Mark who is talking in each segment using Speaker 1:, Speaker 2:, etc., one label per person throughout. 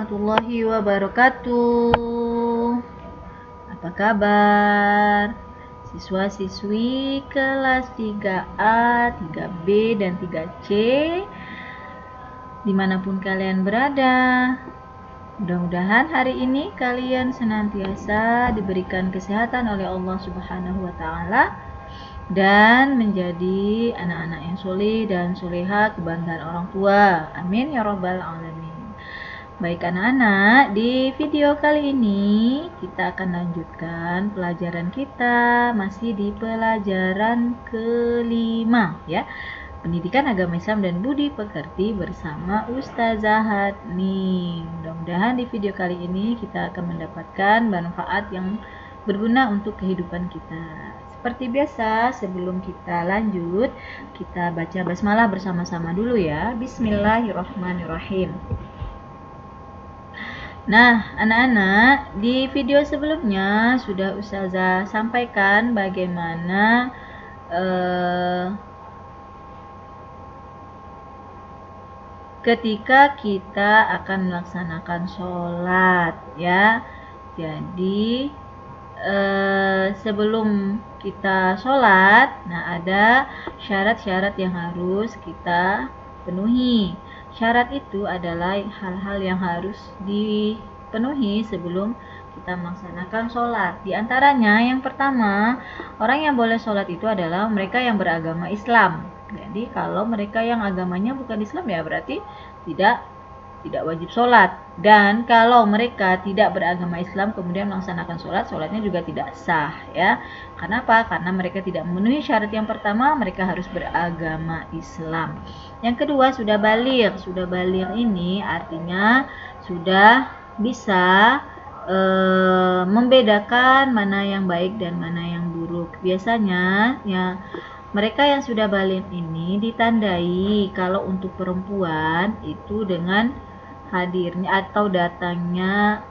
Speaker 1: warahmatullahi wabarakatuh. Apa kabar? Siswa-siswi kelas 3A, 3B, dan 3C dimanapun kalian berada. Mudah-mudahan hari ini kalian senantiasa diberikan kesehatan oleh Allah Subhanahu wa Ta'ala dan menjadi anak-anak yang soleh dan soleha kebanggaan orang tua. Amin ya rabbal alamin. Baik anak-anak, di video kali ini kita akan lanjutkan pelajaran kita masih di pelajaran kelima ya. Pendidikan Agama Islam dan Budi Pekerti bersama Ustazah Hatni. Mudah-mudahan di video kali ini kita akan mendapatkan manfaat yang berguna untuk kehidupan kita. Seperti biasa, sebelum kita lanjut, kita baca basmalah bersama-sama dulu ya. Bismillahirrahmanirrahim. Nah, anak-anak, di video sebelumnya sudah Ustazah sampaikan bagaimana ketika kita akan melaksanakan sholat ya. Jadi sebelum kita sholat, nah ada syarat-syarat yang harus kita penuhi. Syarat itu adalah hal-hal yang harus dipenuhi sebelum kita melaksanakan sholat. Di antaranya yang pertama, orang yang boleh sholat itu adalah mereka yang beragama Islam. Jadi kalau mereka yang agamanya bukan Islam ya berarti tidak wajib sholat. Dan kalau mereka tidak beragama Islam kemudian melaksanakan sholat, sholatnya juga tidak sah ya. Kenapa? Karena mereka tidak memenuhi syarat yang pertama, mereka harus beragama Islam. Yang kedua, sudah baligh. Sudah baligh ini artinya sudah bisa membedakan mana yang baik dan mana yang buruk. Biasanya ya mereka yang sudah baligh ini ditandai kalau untuk perempuan itu dengan hadirnya atau datangnya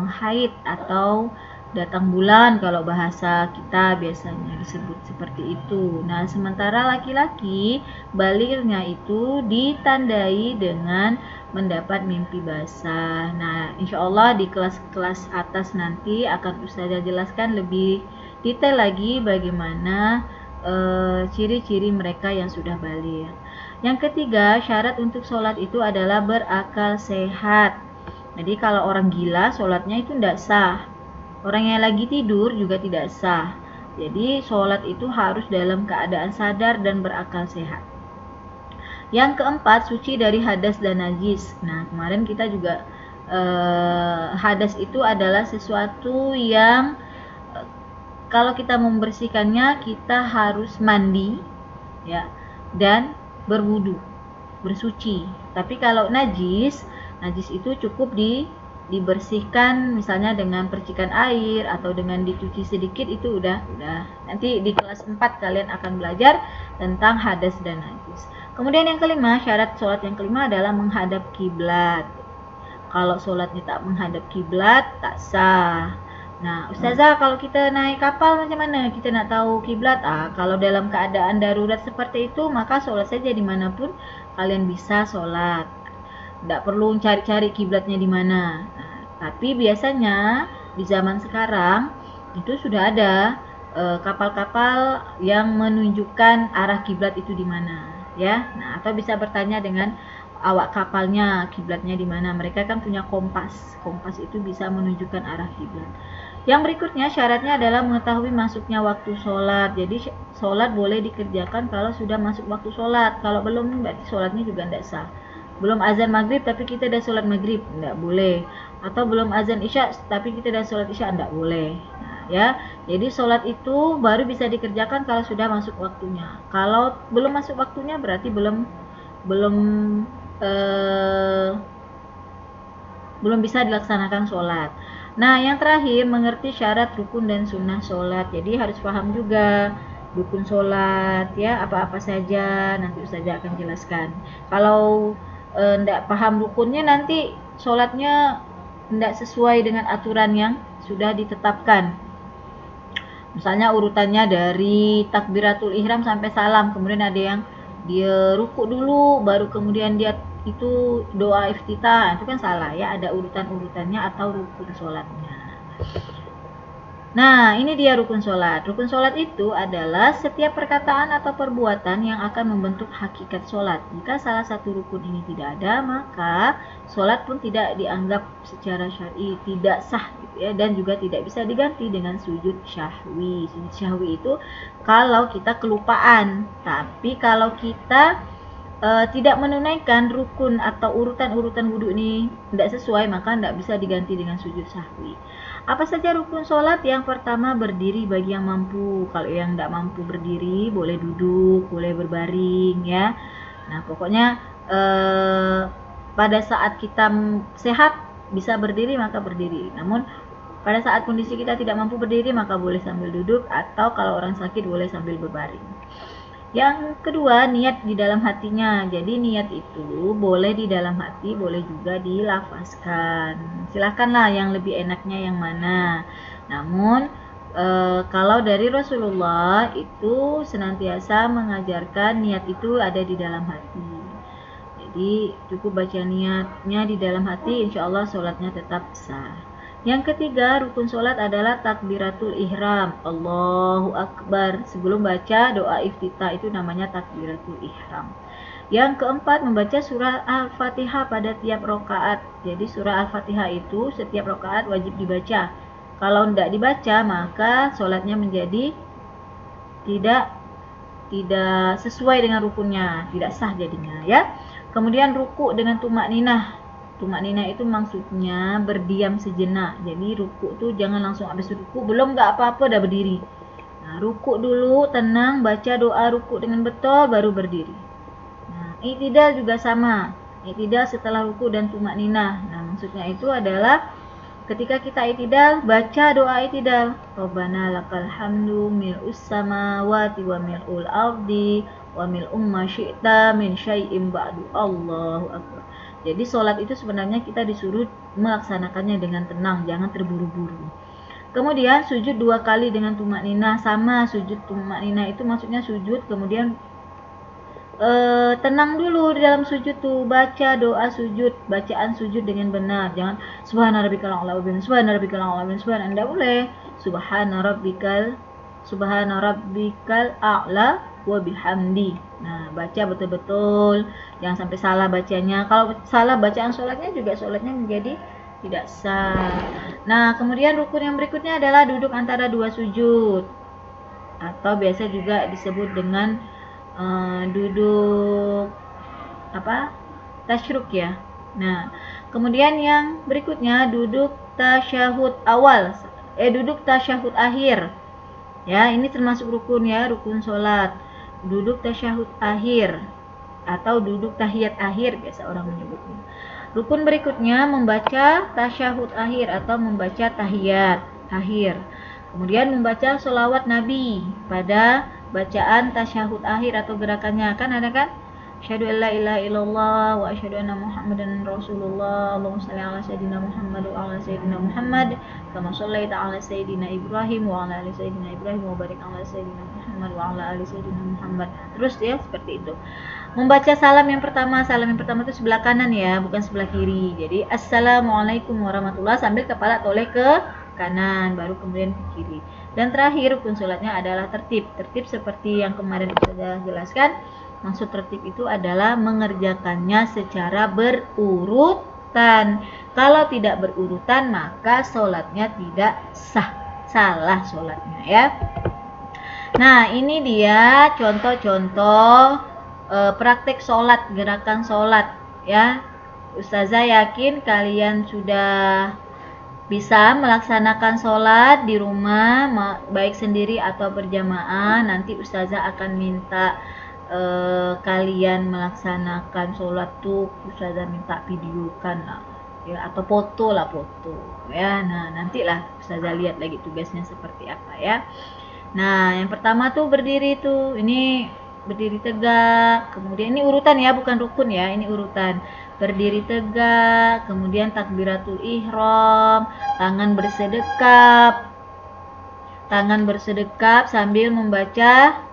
Speaker 1: haid atau datang bulan, kalau bahasa kita biasanya disebut seperti itu. Nah, sementara laki-laki balighnya itu ditandai dengan mendapat mimpi basah. Nah, insya Allah di kelas-kelas atas nanti akan Ustazah jelaskan lebih detail lagi bagaimana ciri-ciri mereka yang sudah baligh. Yang ketiga, syarat untuk sholat itu adalah berakal sehat. Jadi kalau orang gila sholatnya itu tidak sah. Orang yang lagi tidur juga tidak sah. Jadi sholat itu harus dalam keadaan sadar dan berakal sehat. Yang keempat, suci dari hadas dan najis. Nah, kemarin kita juga hadas itu adalah sesuatu yang kalau kita membersihkannya kita harus mandi ya dan berwudu, bersuci. Tapi kalau najis itu cukup dibersihkan misalnya dengan percikan air atau dengan dicuci sedikit, itu udah. Nanti di kelas 4 kalian akan belajar tentang hadas dan najis. Kemudian yang kelima, syarat sholat yang kelima adalah menghadap kiblat. Kalau sholatnya tak menghadap kiblat, tak sah. Nah, Ustazah, kalau kita naik kapal macam mana kita nak tahu kiblat? Kalau dalam keadaan darurat seperti itu, maka sholat saja dimanapun kalian bisa sholat. Tidak perlu cari-cari kiblatnya di mana. Nah, tapi biasanya di zaman sekarang itu sudah ada kapal-kapal yang menunjukkan arah kiblat itu di mana, ya. Nah, atau bisa bertanya dengan awak kapalnya kiblatnya di mana. Mereka kan punya kompas. Kompas itu bisa menunjukkan arah kiblat. Yang berikutnya syaratnya adalah mengetahui masuknya waktu sholat. Jadi sholat boleh dikerjakan kalau sudah masuk waktu sholat. Kalau belum berarti sholatnya juga tidak sah. Belum azan maghrib tapi kita dah sholat maghrib, tidak boleh. Atau belum azan isya tapi kita dah sholat isya, tidak boleh. Nah, ya, jadi sholat itu baru bisa dikerjakan kalau sudah masuk waktunya. Kalau belum masuk waktunya berarti belum bisa dilaksanakan sholat. Nah, yang terakhir, mengerti syarat rukun dan sunnah sholat. Jadi harus paham juga rukun sholat ya, apa-apa saja nanti Ustazah akan jelaskan. Kalau tidak paham rukunnya, nanti sholatnya tidak sesuai dengan aturan yang sudah ditetapkan. Misalnya urutannya dari takbiratul ihram sampai salam, kemudian ada yang dia rukuk dulu baru kemudian dia itu doa iftitah, itu kan salah ya, ada urutan-urutannya atau rukun sholatnya. Nah, ini dia rukun sholat. Rukun sholat itu adalah setiap perkataan atau perbuatan yang akan membentuk hakikat sholat. Jika salah satu rukun ini tidak ada, maka sholat pun tidak dianggap secara syar'i tidak sah gitu ya, dan juga tidak bisa diganti dengan sujud syahwi. Sujud syahwi itu kalau kita kelupaan, tapi kalau kita tidak menunaikan rukun atau urutan-urutan wudhu ini tidak sesuai, maka tidak bisa diganti dengan sujud sahwi. Apa saja rukun sholat? Yang pertama berdiri bagi yang mampu. Kalau yang tidak mampu berdiri, boleh duduk, boleh berbaring ya. Nah pokoknya pada saat kita sehat bisa berdiri maka berdiri. Namun pada saat kondisi kita tidak mampu berdiri maka boleh sambil duduk, atau kalau orang sakit boleh sambil berbaring. Yang kedua, niat di dalam hatinya. Jadi niat itu boleh di dalam hati, boleh juga dilafazkan. Silakanlah yang lebih enaknya yang mana. Namun kalau dari Rasulullah itu senantiasa mengajarkan niat itu ada di dalam hati. Jadi cukup baca niatnya di dalam hati, insya Allah sholatnya tetap sah. Yang ketiga, rukun sholat adalah takbiratul ihram. Allahu Akbar. Sebelum baca doa iftitah itu namanya takbiratul ihram. Yang keempat, membaca surah Al-Fatihah pada tiap rakaat. Jadi surah Al-Fatihah itu setiap rakaat wajib dibaca. Kalau tidak dibaca, maka sholatnya menjadi tidak sesuai dengan rukunnya, tidak sah jadinya ya. Kemudian ruku dengan tumak ninah. Tumak ninah itu maksudnya berdiam sejenak. Jadi ruku tuh jangan langsung habis ruku belum nggak apa-apa dah berdiri. Nah, ruku dulu, tenang, baca doa ruku dengan betul, baru berdiri. Nah, i'tidal juga sama. I'tidal setelah ruku dan tumak ninah. Nah, maksudnya itu adalah ketika kita i'tidal, baca doa i'tidal. Rabbana lakal hamdu mil'us samawati wa mil'ul ardi wa mil'um ma syi'ta min syai'im ba'du. Allahu Akbar. Jadi sholat itu sebenarnya kita disuruh melaksanakannya dengan tenang, jangan terburu-buru. Kemudian sujud 2 kali dengan tumak ninah. Sama, sujud tumak ninah itu maksudnya sujud kemudian tenang dulu di dalam sujud tuh, baca doa sujud, bacaan sujud dengan benar. Jangan subhana rabbikal a'la wa bihamdihi, subhana rabbikal a'la wa bihamdihi, subhana, enggak boleh. Subhana rabbikal a'la wa bihamdi. Nah, baca betul-betul, jangan sampai salah bacanya. Kalau salah bacaan sholatnya juga sholatnya menjadi tidak sah. Nah, kemudian rukun yang berikutnya adalah duduk antara dua sujud, atau biasa juga disebut dengan duduk tasyarruk ya. Nah, kemudian yang berikutnya duduk tasyahud awal, duduk tasyahud akhir. Ya, ini termasuk rukun ya, rukun sholat. Duduk tasyahud akhir atau duduk tahiyat akhir biasa orang menyebutnya. Rukun berikutnya membaca tasyahud akhir atau membaca tahiyat akhir. Kemudian membaca sholawat Nabi pada bacaan tasyahud akhir atau gerakannya. Kan ada kan? Asyhadu an la ilaha illallah wa asyhadu anna Muhammadan Rasulullah. Allahumma shalli ala sayyidina Muhammad wa ala sayyidina Muhammad kama shallaita ala sayyidina Ibrahim wa ala ali sayyidina Ibrahim wa barik ala sayyidina Muhammad wa ala ali sayyidina Muhammad. Terus ya seperti itu. Membaca salam yang pertama itu sebelah kanan ya, bukan sebelah kiri. Jadi assalamualaikum warahmatullahi sambil kepala toleh ke kanan, baru kemudian ke kiri. Dan terakhir rukun sholatnya adalah tertib. Tertib seperti yang kemarin sudah jelaskan. Maksud tertib itu adalah mengerjakannya secara berurutan. Kalau tidak berurutan maka sholatnya tidak sah, salah sholatnya ya. Nah, ini dia contoh-contoh praktek sholat, gerakan sholat ya. Ustazah yakin kalian sudah bisa melaksanakan sholat di rumah, baik sendiri atau berjamaah. Nanti Ustazah akan minta kalian melaksanakan sholat tuh, Ustazah minta videokan lah ya, atau foto ya. Nah, nantilah Ustazah lihat lagi tugasnya seperti apa ya. Nah, yang pertama tuh berdiri tuh, ini berdiri tegak, kemudian ini urutan ya, bukan rukun ya, ini urutan. Berdiri tegak, kemudian takbiratul ihram, tangan bersedekap sambil membaca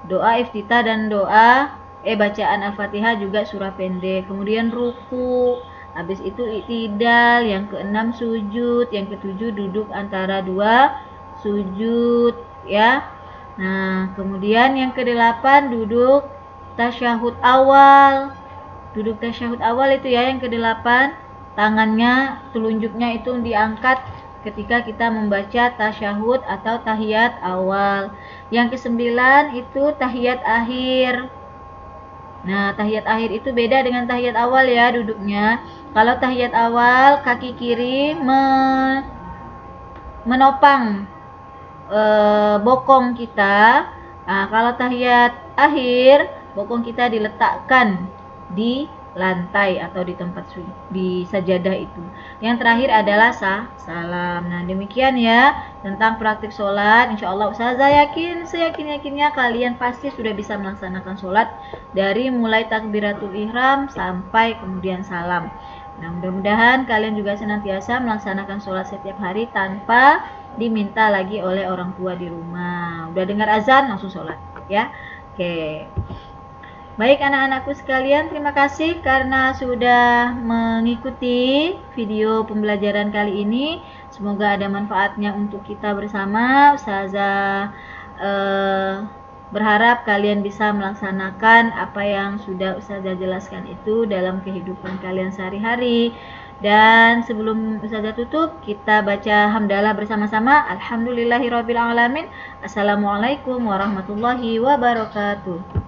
Speaker 1: doa iftitah dan doa bacaan Al-Fatihah juga surah pendek. Kemudian ruku, habis itu i'tidal, yang keenam sujud, yang ketujuh duduk antara dua sujud ya. Nah, kemudian yang kedelapan duduk tasyahud awal. Duduk tasyahud awal itu ya yang kedelapan, tangannya telunjuknya itu diangkat ketika kita membaca tasyahud atau tahiyat awal. Yang kesembilan itu tahiyat akhir. Nah, tahiyat akhir itu beda dengan tahiyat awal ya duduknya. Kalau tahiyat awal kaki kiri menopang bokong kita. Nah, kalau tahiyat akhir bokong kita diletakkan di lantai atau di tempat di sajadah itu. Yang terakhir adalah salam. Nah, demikian ya tentang praktik sholat. Insya Allah Ustazah seyakin-yakinnya kalian pasti sudah bisa melaksanakan sholat dari mulai takbiratul ihram sampai kemudian salam. Nah, mudah-mudahan kalian juga senantiasa melaksanakan sholat setiap hari tanpa diminta lagi oleh orang tua di rumah. Udah dengar azan langsung sholat ya. Oke. Baik anak-anakku sekalian, terima kasih karena sudah mengikuti video pembelajaran kali ini. Semoga ada manfaatnya untuk kita bersama. Ustazah berharap kalian bisa melaksanakan apa yang sudah Ustazah jelaskan itu dalam kehidupan kalian sehari-hari. Dan sebelum Ustazah tutup, kita baca hamdalah bersama-sama. Alhamdulillahirrabbilalamin. Assalamualaikum warahmatullahi wabarakatuh.